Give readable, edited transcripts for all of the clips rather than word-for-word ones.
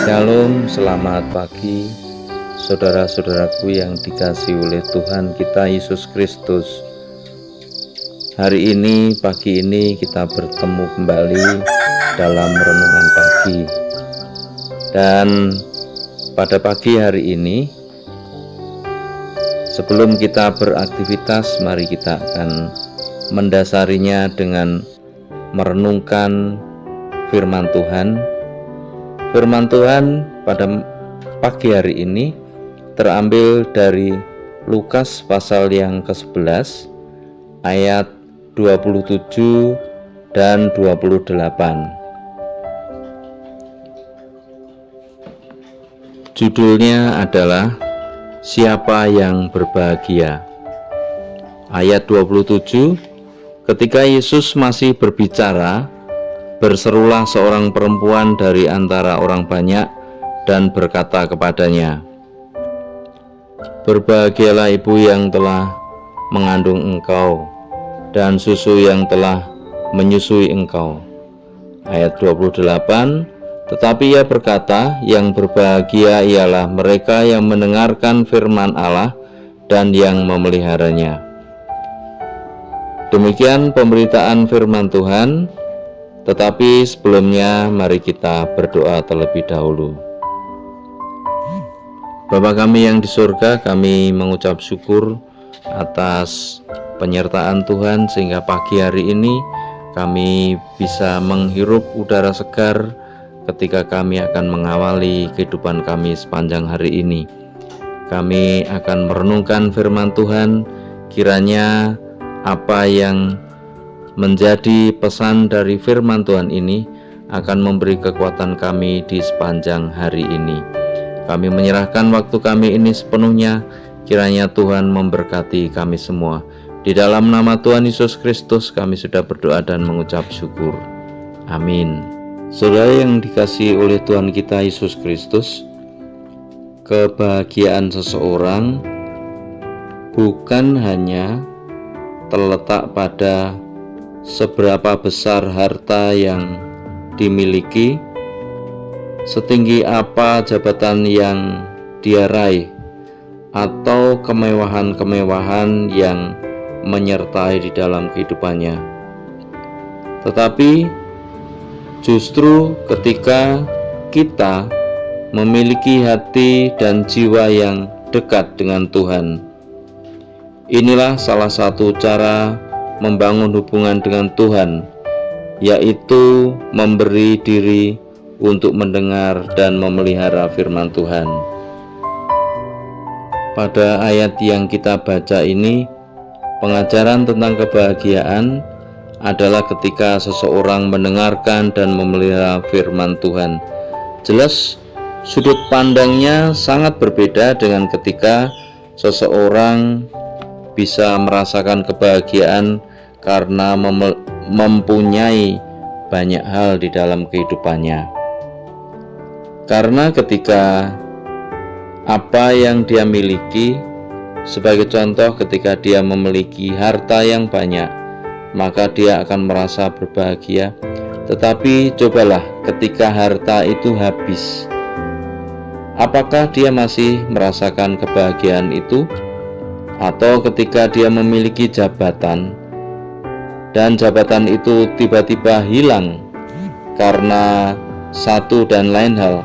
Shalom, selamat pagi saudara-saudaraku yang dikasihi oleh Tuhan kita Yesus Kristus. Hari ini, pagi ini kita bertemu kembali dalam renungan pagi. Dan pada pagi hari ini, sebelum kita beraktivitas, mari kita akan mendasarinya dengan merenungkan firman Tuhan. Firman Tuhan pada pagi hari ini terambil dari Lukas pasal yang ke-11 ayat 27 dan 28. Judulnya adalah Siapa yang berbahagia. Ayat 27, ketika Yesus masih berbicara, berserulah seorang perempuan dari antara orang banyak dan berkata kepadanya, "Berbahagialah ibu yang telah mengandung engkau dan susu yang telah menyusui engkau." Ayat 28, tetapi ia berkata, "Yang berbahagia ialah mereka yang mendengarkan firman Allah dan yang memeliharanya." Demikian pemberitaan firman Tuhan. Tetapi sebelumnya mari kita berdoa terlebih dahulu. Bapa kami yang di surga, kami mengucap syukur atas penyertaan Tuhan sehingga pagi hari ini kami bisa menghirup udara segar ketika kami akan mengawali kehidupan kami sepanjang hari ini. Kami akan merenungkan firman Tuhan, kiranya apa yang menjadi pesan dari firman Tuhan ini akan memberi kekuatan kami di sepanjang hari ini. Kami menyerahkan waktu kami ini sepenuhnya, kiranya Tuhan memberkati kami semua. Di dalam nama Tuhan Yesus Kristus kami sudah berdoa dan mengucap syukur. Amin. Saudara yang dikasihi oleh Tuhan kita Yesus Kristus, kebahagiaan seseorang bukan hanya terletak pada seberapa besar harta yang dimiliki, setinggi apa jabatan yang dia raih, atau kemewahan-kemewahan yang menyertai di dalam kehidupannya. Tetapi justru ketika kita memiliki hati dan jiwa yang dekat dengan Tuhan, inilah salah satu cara membangun hubungan dengan Tuhan, yaitu memberi diri untuk mendengar dan memelihara firman Tuhan. Pada ayat yang kita baca ini, pengajaran tentang kebahagiaan adalah ketika seseorang mendengarkan dan memelihara firman Tuhan. Jelas sudut pandangnya sangat berbeda dengan ketika seseorang bisa merasakan kebahagiaan karena mempunyai banyak hal di dalam kehidupannya. Karena ketika apa yang dia miliki, sebagai contoh ketika dia memiliki harta yang banyak, maka dia akan merasa berbahagia. Tetapi cobalah ketika harta itu habis, apakah dia masih merasakan kebahagiaan itu? Atau ketika dia memiliki jabatan dan jabatan itu tiba-tiba hilang karena satu dan lain hal,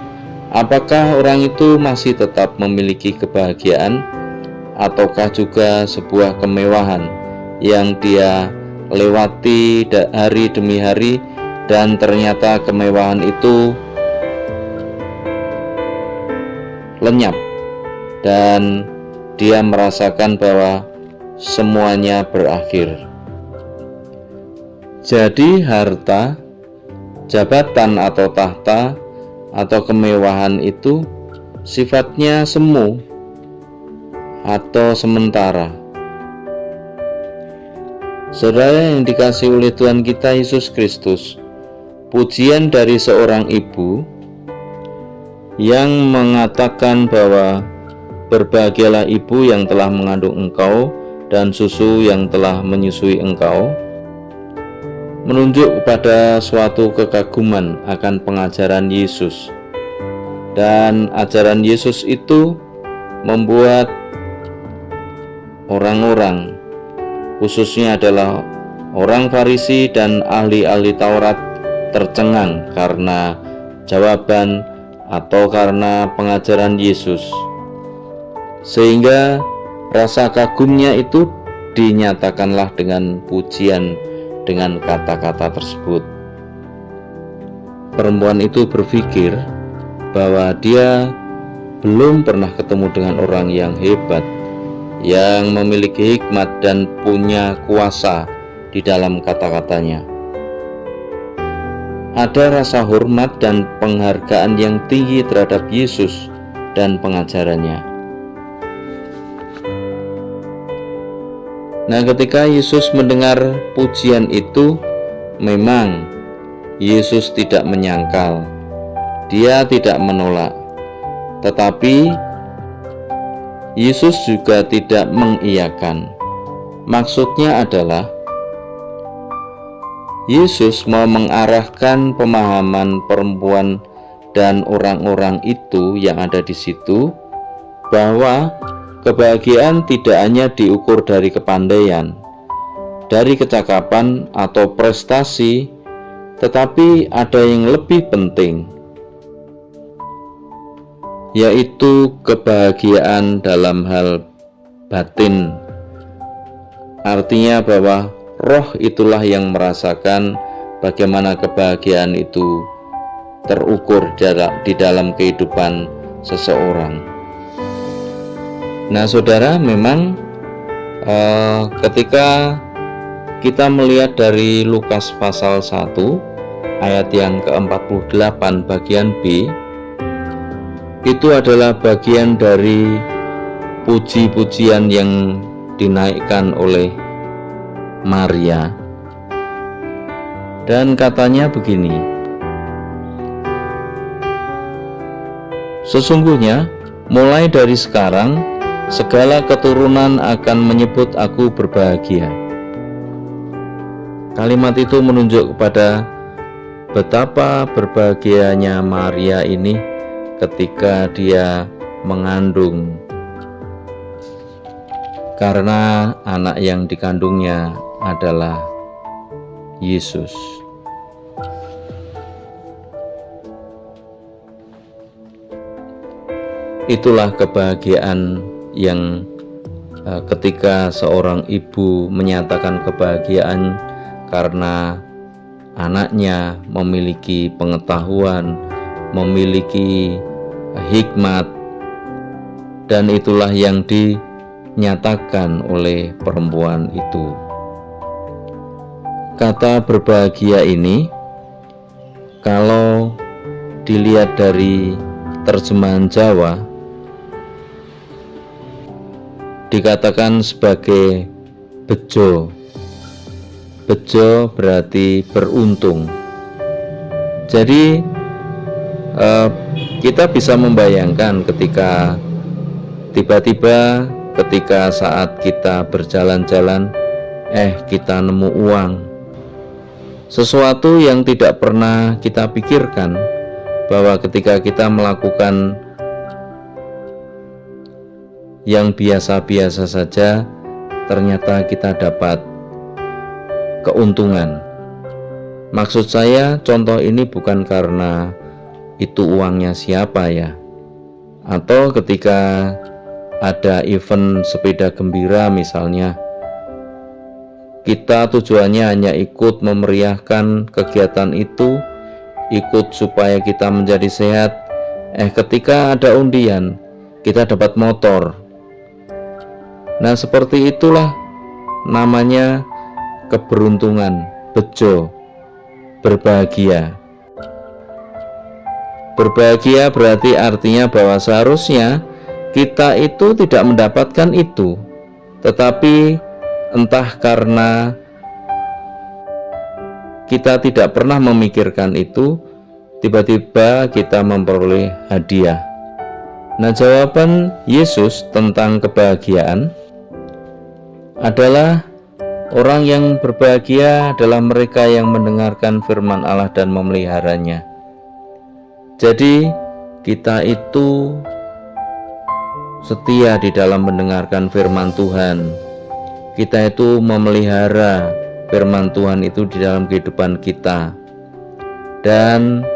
apakah orang itu masih tetap memiliki kebahagiaan? Ataukah juga sebuah kemewahan yang dia lewati hari demi hari dan ternyata kemewahan itu lenyap dan dia merasakan bahwa semuanya berakhir. Jadi harta, jabatan atau tahta atau kemewahan itu sifatnya semu atau sementara. Saudara yang dikasihi oleh Tuhan kita Yesus Kristus, pujian dari seorang ibu yang mengatakan bahwa berbahagialah ibu yang telah mengandung engkau dan susu yang telah menyusui engkau, menunjuk kepada suatu kekaguman akan pengajaran Yesus. Dan ajaran Yesus itu membuat orang-orang, khususnya adalah orang Farisi dan ahli-ahli Taurat, tercengang karena jawaban atau karena pengajaran Yesus, sehingga rasa kagumnya itu dinyatakanlah dengan pujian dengan kata-kata tersebut. Perempuan itu berpikir bahwa dia belum pernah ketemu dengan orang yang hebat, yang memiliki hikmat dan punya kuasa di dalam kata-katanya. Ada rasa hormat dan penghargaan yang tinggi terhadap Yesus dan pengajarannya. Nah, ketika Yesus mendengar pujian itu, memang Yesus tidak menyangkal, dia tidak menolak, tetapi Yesus juga tidak mengiyakan. Maksudnya adalah Yesus mau mengarahkan pemahaman perempuan dan orang-orang itu yang ada di situ, bahwa kebahagiaan tidak hanya diukur dari kepandaian, dari kecakapan atau prestasi, tetapi ada yang lebih penting, yaitu kebahagiaan dalam hal batin. Artinya bahwa roh itulah yang merasakan bagaimana kebahagiaan itu terukur di dalam kehidupan seseorang. Nah, saudara, memang ketika kita melihat dari Lukas pasal 1 ayat yang ke-48 bagian B, itu adalah bagian dari puji-pujian yang dinaikkan oleh Maria. Dan katanya begini, sesungguhnya mulai dari sekarang segala keturunan akan menyebut aku berbahagia. Kalimat itu menunjuk kepada betapa berbahagianya Maria ini ketika dia mengandung, karena anak yang dikandungnya adalah Yesus. Itulah kebahagiaan yang ketika seorang ibu menyatakan kebahagiaan karena anaknya memiliki pengetahuan, memiliki hikmat, dan itulah yang dinyatakan oleh perempuan itu. Kata berbahagia ini, kalau dilihat dari terjemahan Jawa, dikatakan sebagai bejo. Bejo berarti beruntung. Jadi kita bisa membayangkan ketika tiba-tiba ketika saat kita berjalan-jalan, kita nemu uang, sesuatu yang tidak pernah kita pikirkan, bahwa ketika kita melakukan yang biasa-biasa saja, ternyata kita dapat keuntungan. Maksud saya, contoh ini bukan karena itu uangnya siapa ya, atau ketika ada event sepeda gembira misalnya, kita tujuannya hanya ikut memeriahkan kegiatan itu, ikut supaya kita menjadi sehat. Ketika ada undian, kita dapat motor. Nah, seperti itulah namanya keberuntungan, bejo, berbahagia. Berbahagia berarti artinya bahwa seharusnya kita itu tidak mendapatkan itu, tetapi entah karena kita tidak pernah memikirkan itu, tiba-tiba kita memperoleh hadiah. Nah, jawaban Yesus tentang kebahagiaan adalah orang yang berbahagia adalah mereka yang mendengarkan firman Allah dan memeliharanya. Jadi kita itu setia di dalam mendengarkan firman Tuhan, kita itu memelihara firman Tuhan itu di dalam kehidupan kita, dan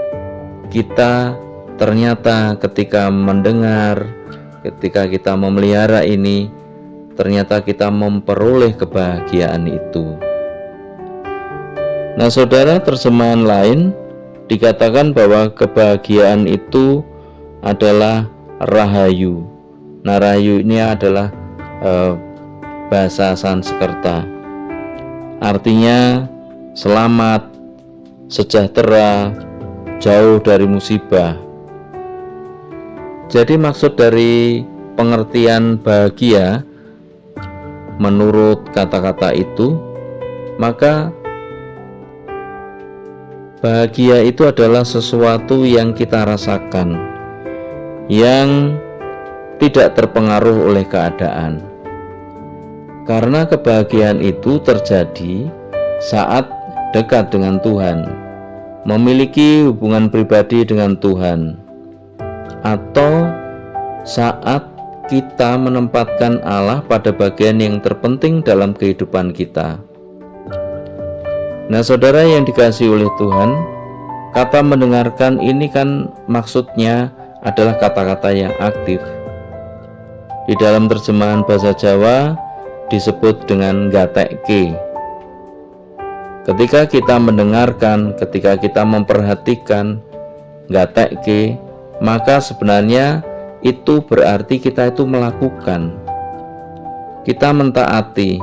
kita ternyata ketika mendengar, ketika kita memelihara ini, ternyata kita memperoleh kebahagiaan itu. Nah saudara, terjemahan lain dikatakan bahwa kebahagiaan itu adalah rahayu. Nah rahayu ini adalah bahasa Sanskerta, artinya selamat, sejahtera, jauh dari musibah. Jadi maksud dari pengertian bahagia menurut kata-kata itu, maka bahagia itu adalah sesuatu yang kita rasakan, yang tidak terpengaruh oleh keadaan. Karena kebahagiaan itu terjadi saat dekat dengan Tuhan, memiliki hubungan pribadi dengan Tuhan, atau saat kita menempatkan Allah pada bagian yang terpenting dalam kehidupan kita. Nah saudara yang dikasihi oleh Tuhan, kata mendengarkan ini kan maksudnya adalah kata-kata yang aktif. Di dalam terjemahan bahasa Jawa disebut dengan gatekke. Ketika kita mendengarkan, ketika kita memperhatikan, gatekke, maka sebenarnya itu berarti kita itu melakukan, kita mentaati.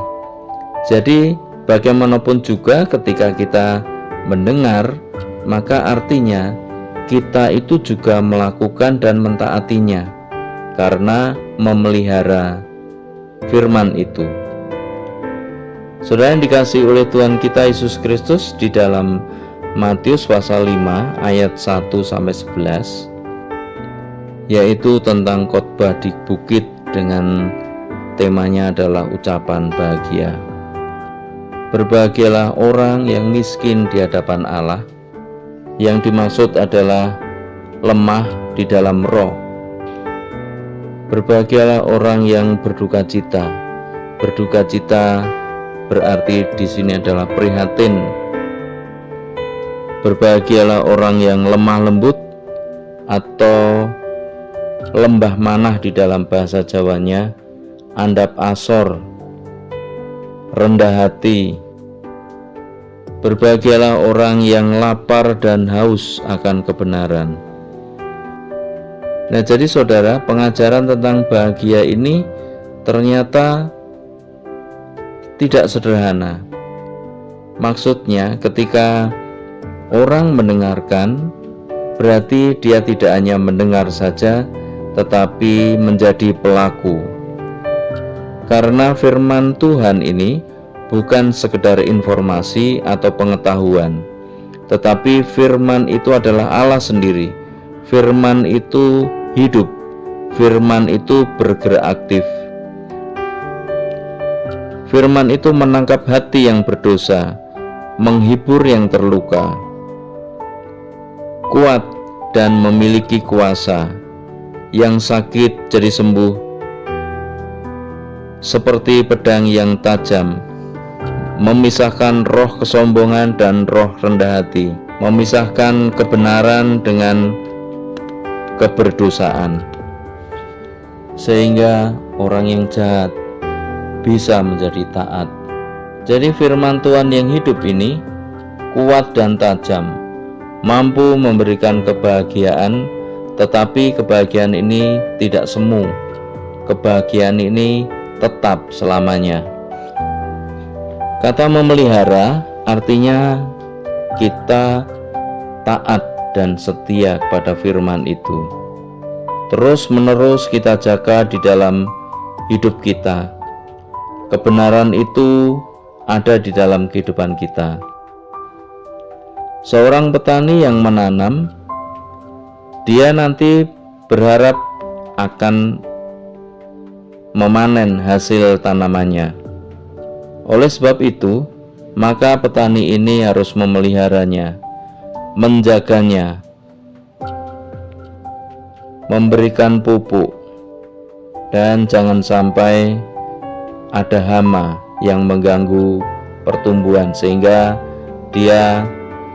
Jadi bagaimanapun juga ketika kita mendengar, maka artinya kita itu juga melakukan dan mentaatinya, karena memelihara firman itu. Saudara yang dikasihi oleh Tuhan kita Yesus Kristus, di dalam Matius pasal 5 ayat 1-11, yaitu tentang khotbah di bukit dengan temanya adalah ucapan bahagia. Berbahagialah orang yang miskin di hadapan Allah. Yang dimaksud adalah lemah di dalam roh. Berbahagialah orang yang berduka cita. Berduka cita berarti di sini adalah prihatin. Berbahagialah orang yang lemah lembut atau lembah manah di dalam bahasa Jawanya, andap asor, rendah hati. Berbahagialah orang yang lapar dan haus akan kebenaran. Nah jadi saudara, pengajaran tentang bahagia ini ternyata tidak sederhana. Maksudnya ketika orang mendengarkan, berarti dia tidak hanya mendengar saja, tetapi menjadi pelaku. Karena firman Tuhan ini bukan sekedar informasi atau pengetahuan, tetapi firman itu adalah Allah sendiri. Firman itu hidup, firman itu bergerak aktif. Firman itu menangkap hati yang berdosa, menghibur yang terluka, kuat dan memiliki kuasa, yang sakit jadi sembuh, seperti pedang yang tajam, memisahkan roh kesombongan dan roh rendah hati, memisahkan kebenaran dengan keberdosaan, sehingga orang yang jahat bisa menjadi taat. Jadi firman Tuhan yang hidup ini kuat dan tajam, mampu memberikan kebahagiaan, tetapi kebahagiaan ini tidak semu. Kebahagiaan ini tetap selamanya. Kata memelihara artinya kita taat dan setia kepada firman itu. Terus menerus kita jaga di dalam hidup kita. Kebenaran itu ada di dalam kehidupan kita. Seorang petani yang menanam, dia nanti berharap akan memanen hasil tanamannya. Oleh sebab itu, maka petani ini harus memeliharanya, menjaganya, memberikan pupuk, dan jangan sampai ada hama yang mengganggu pertumbuhan sehingga dia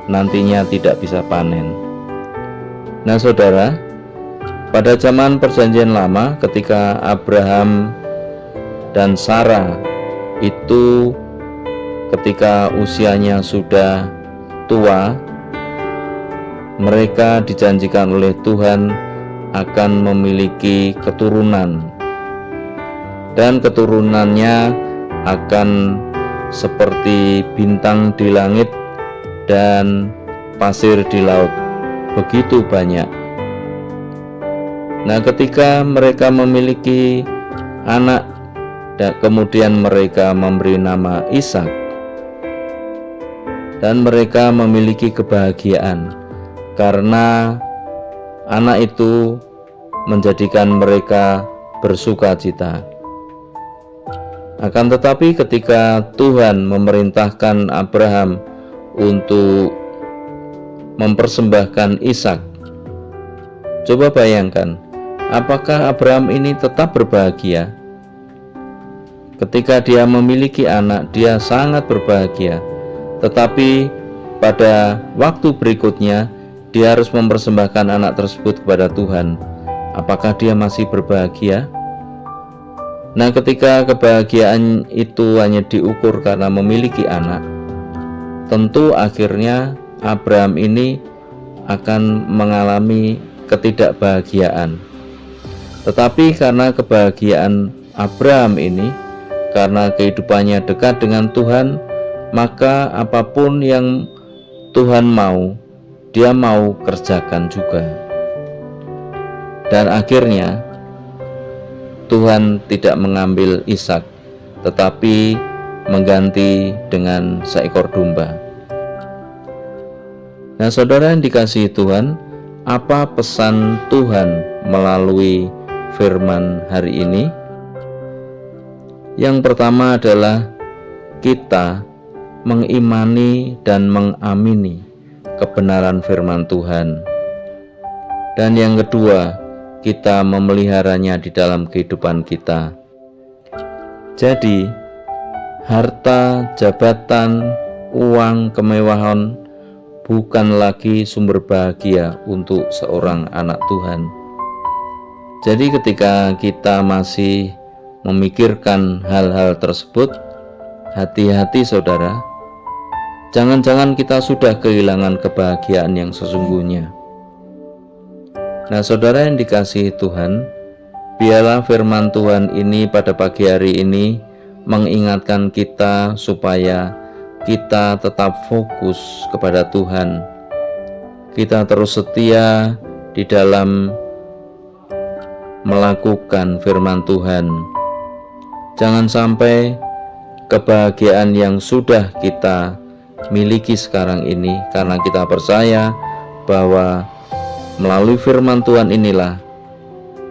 nantinya tidak bisa panen. Nah saudara, pada zaman perjanjian lama ketika Abraham dan Sarah itu ketika usianya sudah tua, mereka dijanjikan oleh Tuhan akan memiliki keturunan, dan keturunannya akan seperti bintang di langit dan pasir di laut, begitu banyak. Nah, ketika mereka memiliki anak dan kemudian mereka memberi nama Ishak, dan mereka memiliki kebahagiaan karena anak itu menjadikan mereka bersuka cita. Akan tetapi ketika Tuhan memerintahkan Abraham untuk mempersembahkan Ishak, coba bayangkan, apakah Abraham ini tetap berbahagia? Ketika dia memiliki anak, dia sangat berbahagia. Tetapi pada waktu berikutnya, dia harus mempersembahkan anak tersebut kepada Tuhan. Apakah dia masih berbahagia? Nah, ketika kebahagiaan itu hanya diukur karena memiliki anak, tentu akhirnya Abraham ini akan mengalami ketidakbahagiaan. Tetapi karena kebahagiaan Abraham ini, karena kehidupannya dekat dengan Tuhan, maka apapun yang Tuhan mau, dia mau kerjakan juga. Dan akhirnya Tuhan tidak mengambil Ishak, tetapi mengganti dengan seekor domba. Nah saudara yang dikasihi Tuhan, apa pesan Tuhan melalui firman hari ini? Yang pertama adalah kita mengimani dan mengamini kebenaran firman Tuhan. Dan yang kedua, kita memeliharanya di dalam kehidupan kita. Jadi, harta, jabatan, uang, kemewahan bukan lagi sumber bahagia untuk seorang anak Tuhan. Jadi ketika kita masih memikirkan hal-hal tersebut, hati-hati saudara, jangan-jangan kita sudah kehilangan kebahagiaan yang sesungguhnya. Nah saudara yang dikasihi Tuhan, biarlah firman Tuhan ini pada pagi hari ini mengingatkan kita supaya kita tetap fokus kepada Tuhan. Kita terus setia di dalam melakukan firman Tuhan. Jangan sampai kebahagiaan yang sudah kita miliki sekarang ini, karena kita percaya bahwa melalui firman Tuhan inilah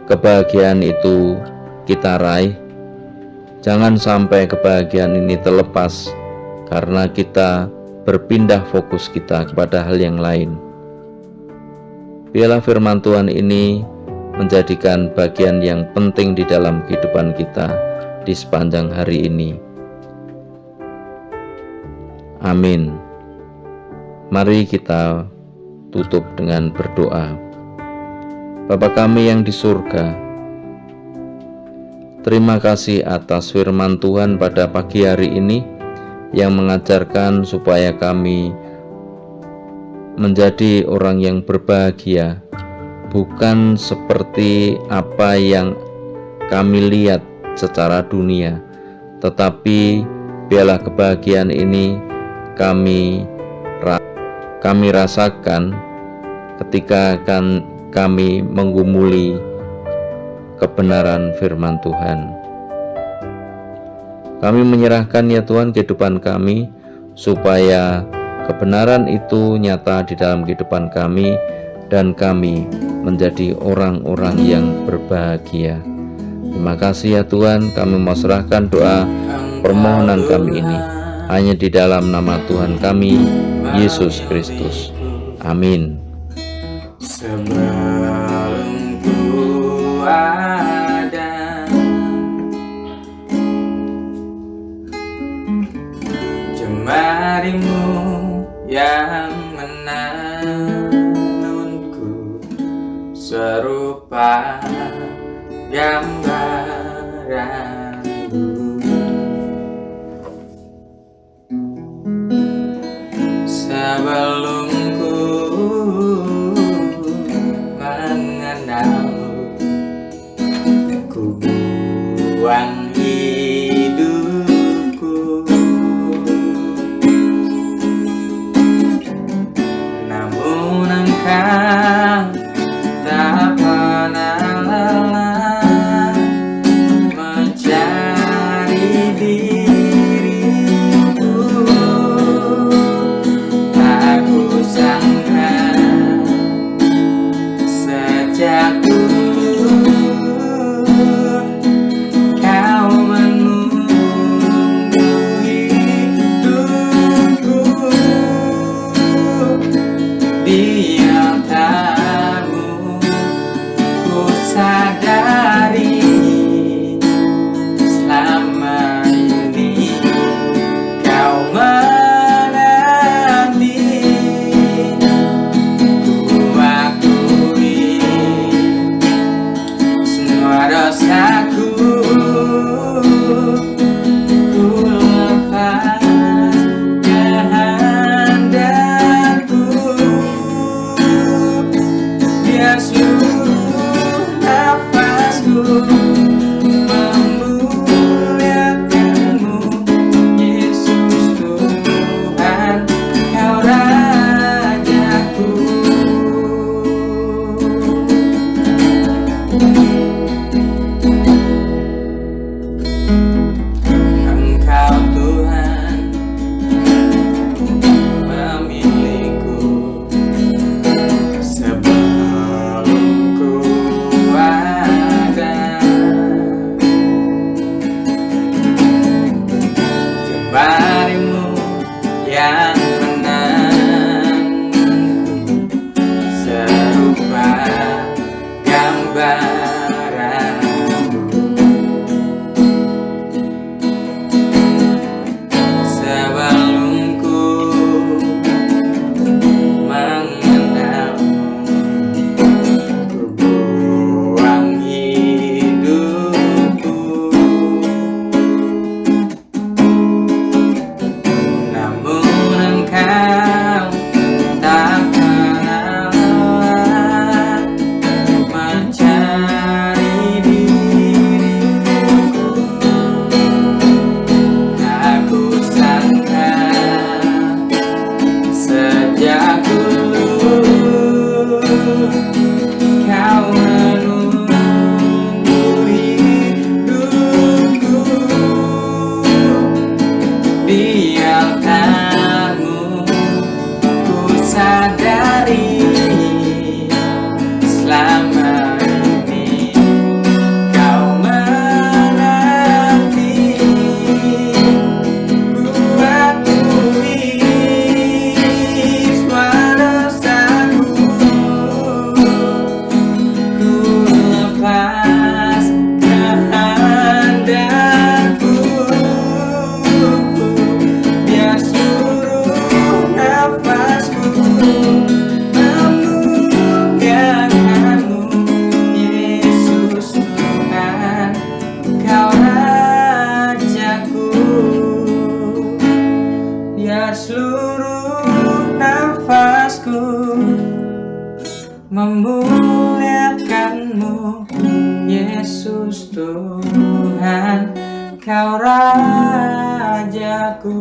kebahagiaan itu kita raih. Jangan sampai kebahagiaan ini terlepas karena kita berpindah fokus kita kepada hal yang lain. Biarlah firman Tuhan ini menjadikan bagian yang penting di dalam kehidupan kita di sepanjang hari ini. Amin. Mari kita tutup dengan berdoa. Bapa kami yang di surga, terima kasih atas firman Tuhan pada pagi hari ini yang mengajarkan supaya kami menjadi orang yang berbahagia, bukan seperti apa yang kami lihat secara dunia, tetapi biarlah kebahagiaan ini kami rasakan ketika kami menggumuli kebenaran firman Tuhan. Kami menyerahkan ya Tuhan kehidupan kami, supaya kebenaran itu nyata di dalam kehidupan kami, dan kami menjadi orang-orang yang berbahagia. Terima kasih ya Tuhan, kami mau serahkan doa permohonan kami ini hanya di dalam nama Tuhan kami, Yesus Kristus. Amin. Sebelum ada. Jemarimu yang menenunku serupa gambaranmu. Sebelum ku mengenal, ku buang hidupku, namun Engkau tak pernah lelah mencari diriku. Aku sangka sejak dulu Kau menunggu hidupku. Di altarmu ku sadari selama ini Kau menanti. Ku akui semua dosaku, ku lepas kehendakku, biar seluruh nafasku memuliakanmu. Yesus Tuhan, Kau Rajaku. Engkau Tuhan memilihku sebelum ku ada. Jemarimu yang menenunku serupa gambaranmu. Sebelum ku mengenalmu, ku buang hidupku, namun Engkau tak pernah lelah mencari diriku. Aku sangka sejak dulu Kau menunggu hidupku. Di altarmu ku sadari selama ini Kau menanti. Ku akui semua dosaku, ku lepas kehendakku, biar seluruh nafasku memuliakanmu. Yesus Tuhan, Kau Rajaku. Biar seluruh nafasku memuliakanmu. Yesus Tuhan, Kau Rajaku.